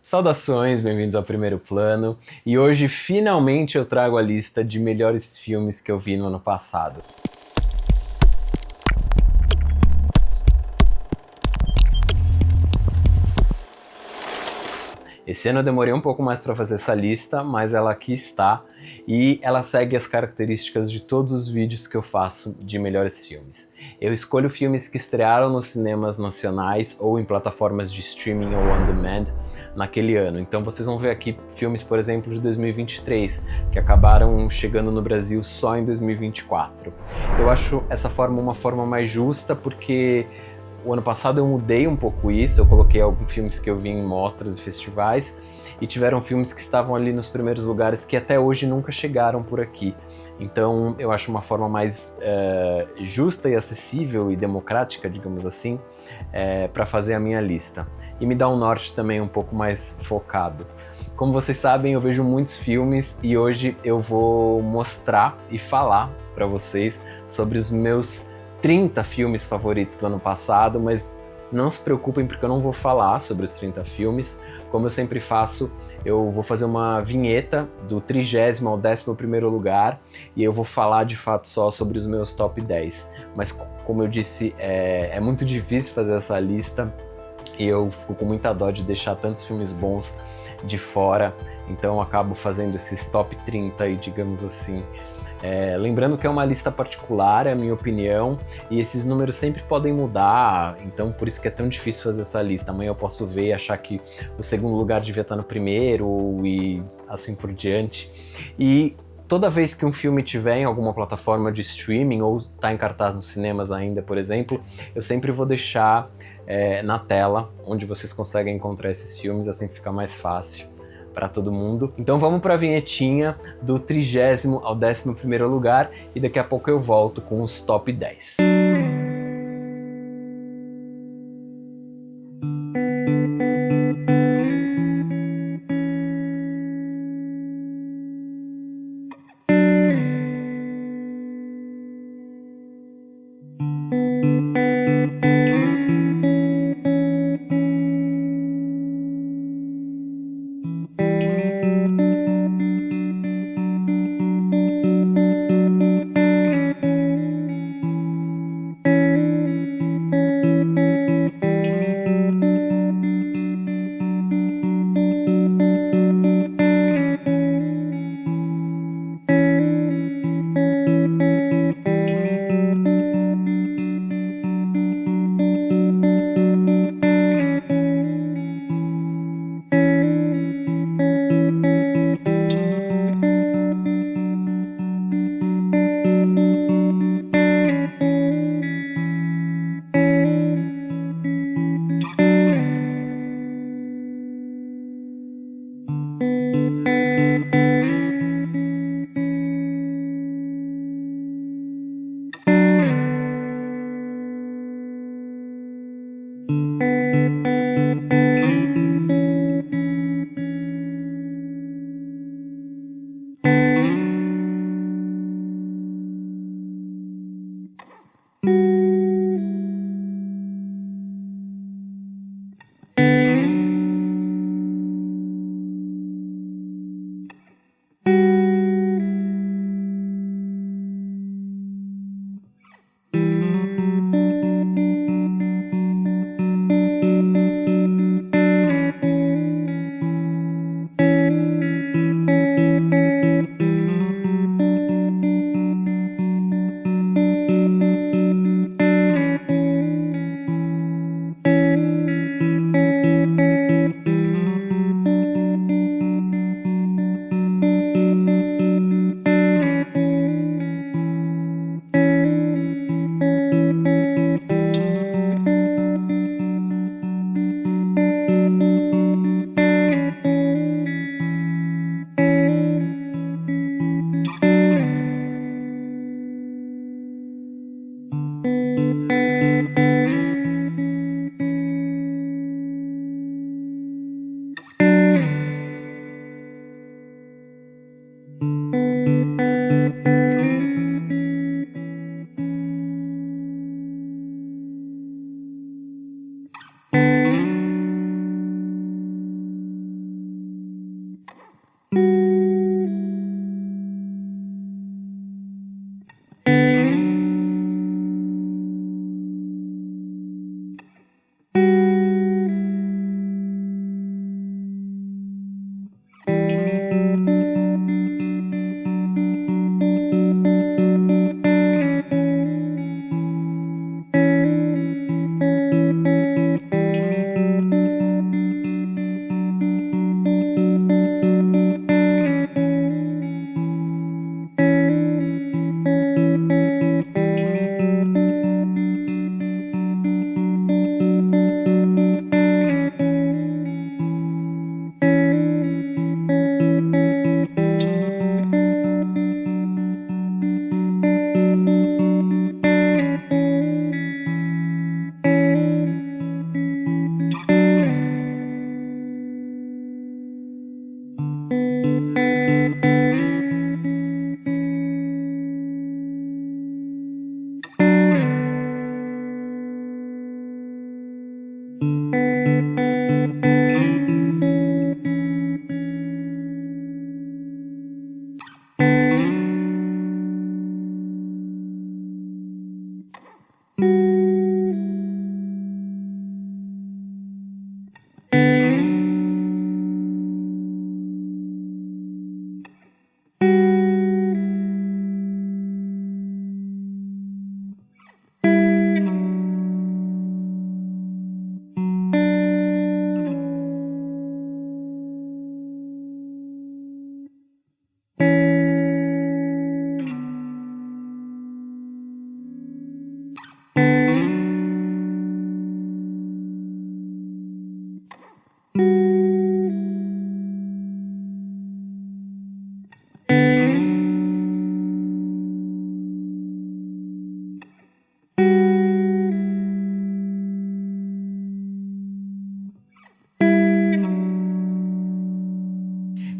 Saudações, bem-vindos ao Primeiro Plano. E hoje finalmente eu trago a lista de melhores filmes que eu vi no ano passado. Esse ano eu demorei um pouco mais para fazer essa lista, mas ela aqui está e ela segue as características de todos os vídeos que eu faço de melhores filmes. Eu escolho filmes que estrearam nos cinemas nacionais ou em plataformas de streaming ou on demand naquele ano. Então vocês vão ver aqui filmes, por exemplo, de 2023, que acabaram chegando no Brasil só em 2024. Eu acho essa forma uma forma mais justa porque o ano passado eu mudei um pouco isso, eu coloquei alguns filmes que eu vi em mostras e festivais e tiveram filmes que estavam ali nos primeiros lugares que até hoje nunca chegaram por aqui. Então eu acho uma forma mais justa e acessível e democrática, digamos assim, para fazer a minha lista. E me dá um norte também um pouco mais focado. Como vocês sabem, eu vejo muitos filmes e hoje eu vou mostrar e falar para vocês sobre os meus 30 filmes favoritos do ano passado, mas não se preocupem porque eu não vou falar sobre os 30 filmes. Como eu sempre faço, eu vou fazer uma vinheta do 30º ao 11º lugar e eu vou falar de fato só sobre os meus top 10. Mas como eu disse, é muito difícil fazer essa lista e eu fico com muita dó de deixar tantos filmes bons de fora, então eu acabo fazendo esses top 30 aí, digamos assim. Lembrando que é uma lista particular, é a minha opinião, e esses números sempre podem mudar, então por isso que é tão difícil fazer essa lista. Amanhã eu posso ver e achar que o segundo lugar devia estar no primeiro e assim por diante. E toda vez que um filme tiver em alguma plataforma de streaming ou está em cartaz nos cinemas ainda, por exemplo, eu sempre vou deixar na tela onde vocês conseguem encontrar esses filmes, assim fica mais fácil para todo mundo. Então vamos para a vinhetinha do 30º ao 11º lugar e daqui a pouco eu volto com os top 10.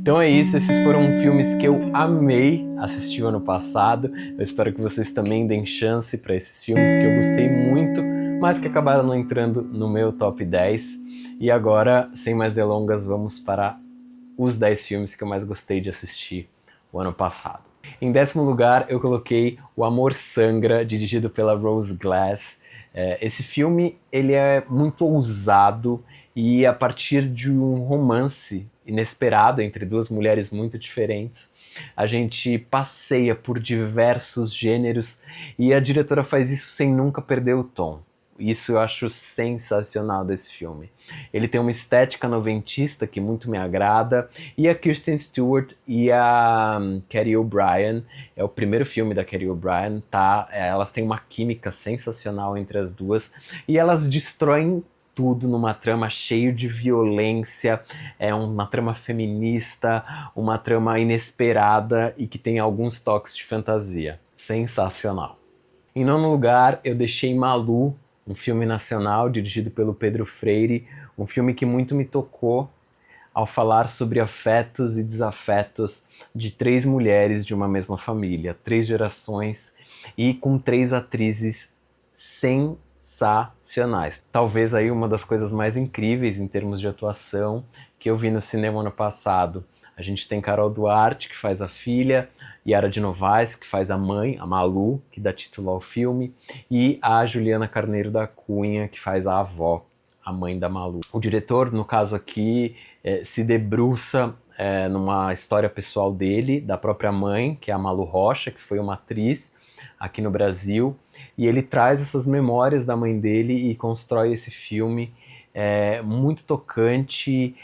Então é isso, esses foram filmes que eu amei assistir o ano passado. Eu espero que vocês também deem chance para esses filmes que eu gostei muito, mas que acabaram não entrando no meu top 10. E agora, sem mais delongas, vamos para os 10 filmes que eu mais gostei de assistir o ano passado. Em 10º lugar, eu coloquei O Amor Sangra, dirigido pela Rose Glass. Esse filme ele é muito ousado e a partir de um romance inesperado entre duas mulheres muito diferentes, a gente passeia por diversos gêneros e a diretora faz isso sem nunca perder o tom. Isso eu acho sensacional desse filme. Ele tem uma estética noventista que muito me agrada, e a Kristen Stewart e a Kelly O'Brien, é o primeiro filme da Kelly O'Brien, tá? Elas têm uma química sensacional entre as duas, e elas destroem tudo numa trama cheio de violência, uma trama feminista, uma trama inesperada e que tem alguns toques de fantasia. Sensacional. Em 9º lugar, eu deixei Malu, um filme nacional dirigido pelo Pedro Freire, um filme que muito me tocou ao falar sobre afetos e desafetos de 3 mulheres de uma mesma família, 3 gerações e com 3 atrizes sensacionais. Talvez aí uma das coisas mais incríveis em termos de atuação que eu vi no cinema ano passado. A gente tem Carol Duarte, que faz a filha, Yara de Novaes, que faz a mãe, a Malu, que dá título ao filme, e a Juliana Carneiro da Cunha, que faz a avó, a mãe da Malu. O diretor, no caso aqui, se debruça numa história pessoal dele, da própria mãe, que é a Malu Rocha, que foi uma atriz aqui no Brasil, e ele traz essas memórias da mãe dele e constrói esse filme muito tocante,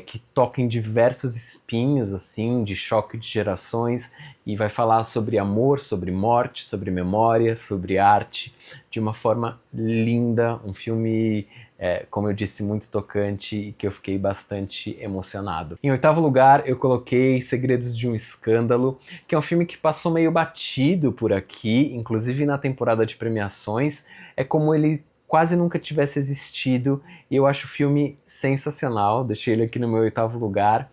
que toca em diversos espinhos, assim, de choque de gerações, e vai falar sobre amor, sobre morte, sobre memória, sobre arte, de uma forma linda, um filme, como eu disse, muito tocante e que eu fiquei bastante emocionado. Em 8º lugar, eu coloquei Segredos de um Escândalo, que é um filme que passou meio batido por aqui, inclusive na temporada de premiações, é como ele quase nunca tivesse existido, e eu acho o filme sensacional, deixei ele aqui no meu 8º lugar.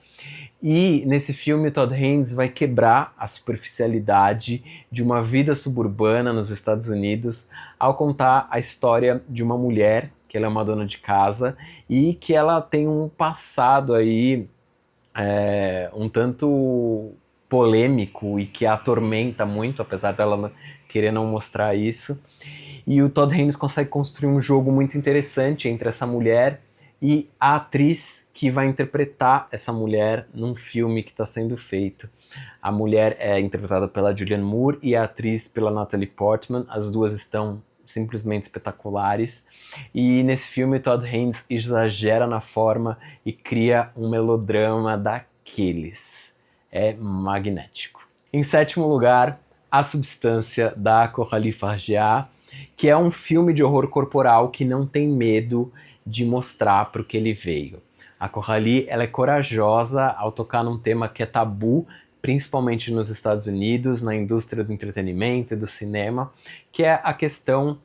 E nesse filme o Todd Haynes vai quebrar a superficialidade de uma vida suburbana nos Estados Unidos ao contar a história de uma mulher, que ela é uma dona de casa, e que ela tem um passado aí um tanto polêmico e que a atormenta muito, apesar dela querer não mostrar isso. E o Todd Haynes consegue construir um jogo muito interessante entre essa mulher e a atriz que vai interpretar essa mulher num filme que está sendo feito. A mulher é interpretada pela Julianne Moore e a atriz pela Natalie Portman. As duas estão simplesmente espetaculares. E nesse filme o Todd Haynes exagera na forma e cria um melodrama daqueles. É magnético. Em sétimo lugar, A Substância, da Coralie Fargeat, que é um filme de horror corporal que não tem medo de mostrar para o que ele veio. A Coralie, ela é corajosa ao tocar num tema que é tabu, principalmente nos Estados Unidos, na indústria do entretenimento e do cinema, que é a questão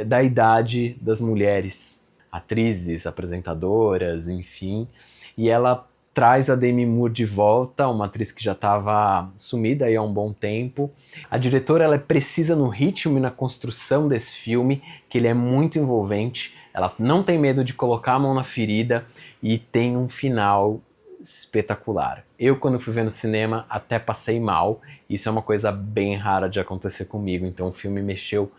da idade das mulheres, atrizes, apresentadoras, enfim. E ela traz a Demi Moore de volta, uma atriz que já estava sumida aí há um bom tempo. A diretora, ela é precisa no ritmo e na construção desse filme, que ele é muito envolvente. Ela não tem medo de colocar a mão na ferida e tem um final espetacular. Eu, quando fui ver no cinema, até passei mal. Isso é uma coisa bem rara de acontecer comigo, então o filme mexeu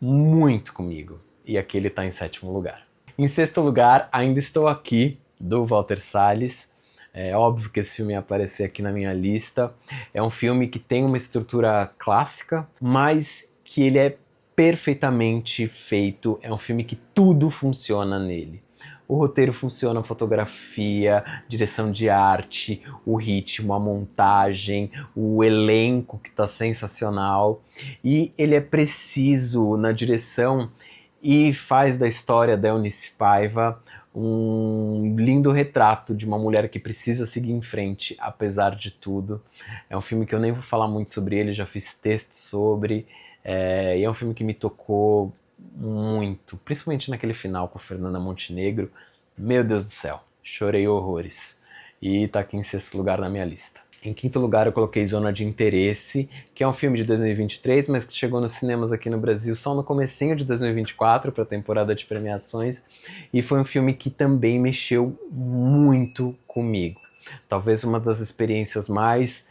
muito comigo. E aqui ele está em sétimo lugar. Em sexto lugar, Ainda Estou Aqui, do Walter Salles. É óbvio que esse filme ia aparecer aqui na minha lista. É um filme que tem uma estrutura clássica, mas que ele é perfeitamente feito. É um filme que tudo funciona nele. O roteiro funciona, a fotografia, direção de arte, o ritmo, a montagem, o elenco que está sensacional. E ele é preciso na direção e faz da história da Eunice Paiva um lindo retrato de uma mulher que precisa seguir em frente, apesar de tudo. É um filme que eu nem vou falar muito sobre ele, já fiz texto sobre, e é um filme que me tocou muito, principalmente naquele final com a Fernanda Montenegro. Meu Deus do céu, chorei horrores. E tá aqui em sexto lugar na minha lista. Em quinto lugar eu coloquei Zona de Interesse, que é um filme de 2023, mas que chegou nos cinemas aqui no Brasil só no comecinho de 2024, para a temporada de premiações, e foi um filme que também mexeu muito comigo. Talvez uma das experiências mais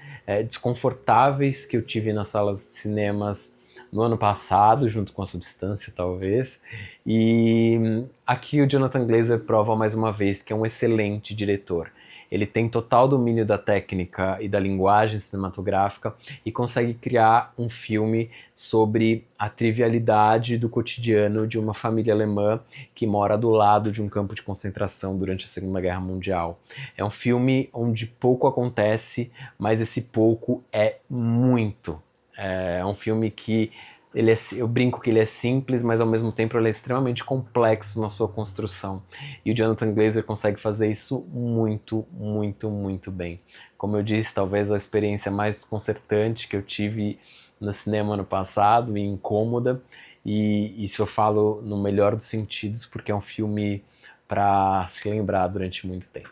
desconfortáveis que eu tive nas salas de cinemas no ano passado, junto com A Substância, talvez. E aqui o Jonathan Glazer prova mais uma vez que é um excelente diretor. Ele tem total domínio da técnica e da linguagem cinematográfica e consegue criar um filme sobre a trivialidade do cotidiano de uma família alemã que mora do lado de um campo de concentração durante a Segunda Guerra Mundial. É um filme onde pouco acontece, mas esse pouco é muito. É um filme que eu brinco que ele é simples, mas ao mesmo tempo ele é extremamente complexo na sua construção. E o Jonathan Glazer consegue fazer isso muito, muito, muito bem. Como eu disse, talvez a experiência mais desconcertante que eu tive no cinema ano passado e incômoda. E isso eu falo no melhor dos sentidos, porque é um filme para se lembrar durante muito tempo.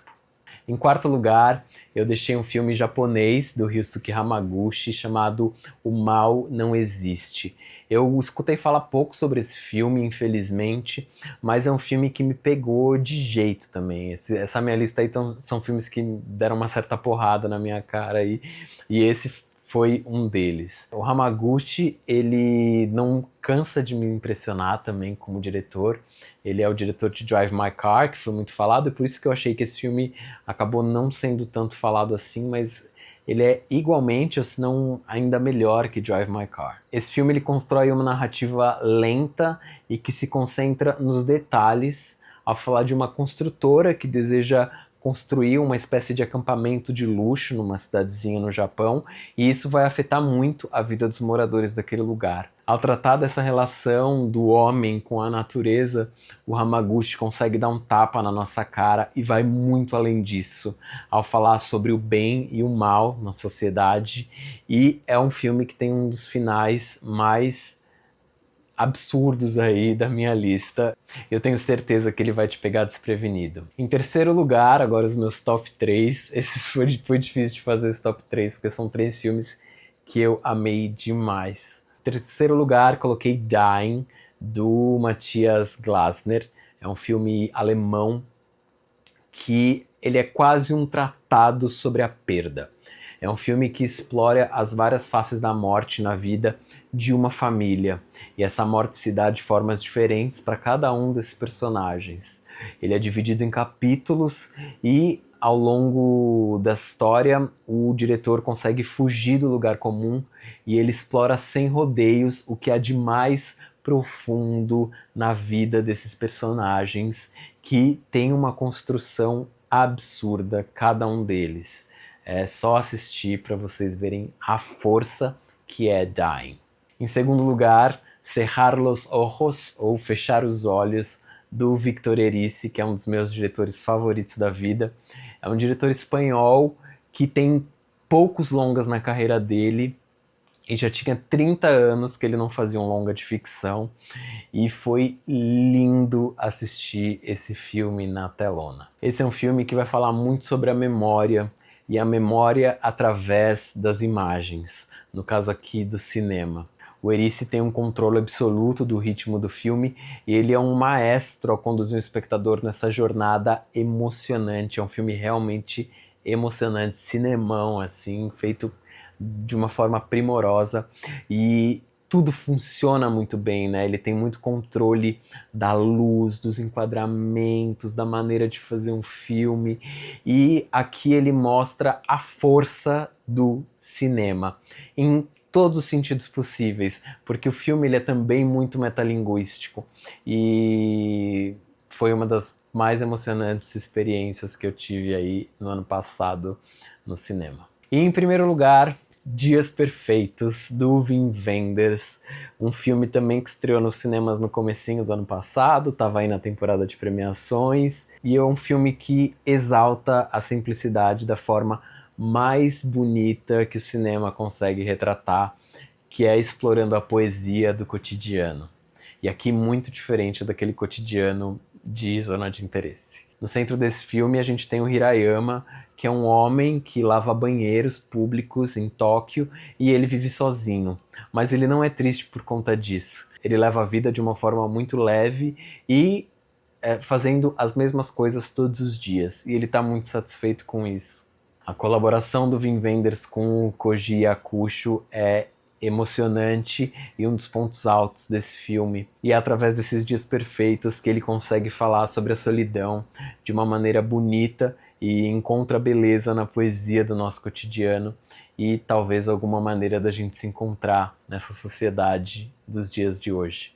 Em quarto lugar, eu deixei um filme japonês do Ryusuke Hamaguchi chamado O Mal Não Existe. Eu escutei falar pouco sobre esse filme, infelizmente, mas é um filme que me pegou de jeito também. Essa minha lista aí são filmes que deram uma certa porrada na minha cara aí, e esse foi um deles. O Hamaguchi, ele não cansa de me impressionar também como diretor. Ele é o diretor de Drive My Car, que foi muito falado, e por isso que eu achei que esse filme acabou não sendo tanto falado assim, mas ele é igualmente, ou se não ainda melhor que Drive My Car. Esse filme ele constrói uma narrativa lenta e que se concentra nos detalhes ao falar de uma construtora que deseja construir uma espécie de acampamento de luxo numa cidadezinha no Japão, e isso vai afetar muito a vida dos moradores daquele lugar. Ao tratar dessa relação do homem com a natureza, o Hamaguchi consegue dar um tapa na nossa cara e vai muito além disso, ao falar sobre o bem e o mal na sociedade, e é um filme que tem um dos finais mais absurdos aí da minha lista. Eu tenho certeza que ele vai te pegar desprevenido. Em terceiro lugar, agora os meus top 3. Foi difícil de fazer esse top 3, porque são 3 filmes que eu amei demais. Em terceiro lugar, coloquei Dying, do Matthias Glasner. É um filme alemão que ele é quase um tratado sobre a perda. É um filme que explora as várias faces da morte na vida de uma família. E essa morte se dá de formas diferentes para cada um desses personagens. Ele é dividido em capítulos e, ao longo da história, o diretor consegue fugir do lugar comum e ele explora sem rodeios o que há de mais profundo na vida desses personagens, que tem uma construção absurda, cada um deles. É só assistir para vocês verem a força que é Dying. Em segundo lugar, Cerrar los Ojos, ou Fechar os Olhos, do Victor Erice, que é um dos meus diretores favoritos da vida. É um diretor espanhol que tem poucos longas na carreira dele, e já tinha 30 anos que ele não fazia um longa de ficção, e foi lindo assistir esse filme na telona. Esse é um filme que vai falar muito sobre a memória, e a memória através das imagens, no caso aqui do cinema. O Erice tem um controle absoluto do ritmo do filme e ele é um maestro ao conduzir o espectador nessa jornada emocionante. É um filme realmente emocionante, cinemão, assim, feito de uma forma primorosa, e tudo funciona muito bem, né? Ele tem muito controle da luz, dos enquadramentos, da maneira de fazer um filme, e aqui ele mostra a força do cinema em todos os sentidos possíveis, porque o filme ele é também muito metalinguístico, e foi uma das mais emocionantes experiências que eu tive aí no ano passado no cinema. E em primeiro lugar, Dias Perfeitos, do Wim Wenders, um filme também que estreou nos cinemas no comecinho do ano passado, estava aí na temporada de premiações, e é um filme que exalta a simplicidade da forma mais bonita que o cinema consegue retratar, que é explorando a poesia do cotidiano. E aqui muito diferente daquele cotidiano de Zona de Interesse. No centro desse filme a gente tem o Hirayama, que é um homem que lava banheiros públicos em Tóquio, e ele vive sozinho. Mas ele não é triste por conta disso. Ele leva a vida de uma forma muito leve e fazendo as mesmas coisas todos os dias. E ele está muito satisfeito com isso. A colaboração do Wim Wenders com o Koji Yakusho é emocionante e um dos pontos altos desse filme. E é através desses dias perfeitos que ele consegue falar sobre a solidão de uma maneira bonita e encontra beleza na poesia do nosso cotidiano e talvez alguma maneira da gente se encontrar nessa sociedade dos dias de hoje.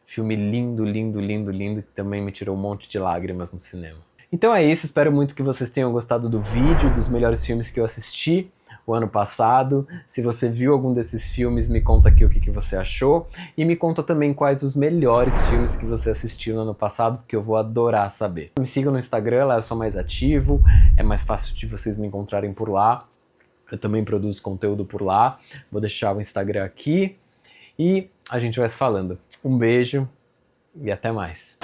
Filme lindo, lindo, lindo, lindo, que também me tirou um monte de lágrimas no cinema. Então é isso, espero muito que vocês tenham gostado do vídeo, dos melhores filmes que eu assisti o ano passado. Se você viu algum desses filmes, me conta aqui o que você achou, e me conta também quais os melhores filmes que você assistiu no ano passado, porque eu vou adorar saber. Me sigam no Instagram, lá eu sou mais ativo, é mais fácil de vocês me encontrarem por lá. Eu também produzo conteúdo por lá, vou deixar o Instagram aqui, e a gente vai se falando. Um beijo e até mais.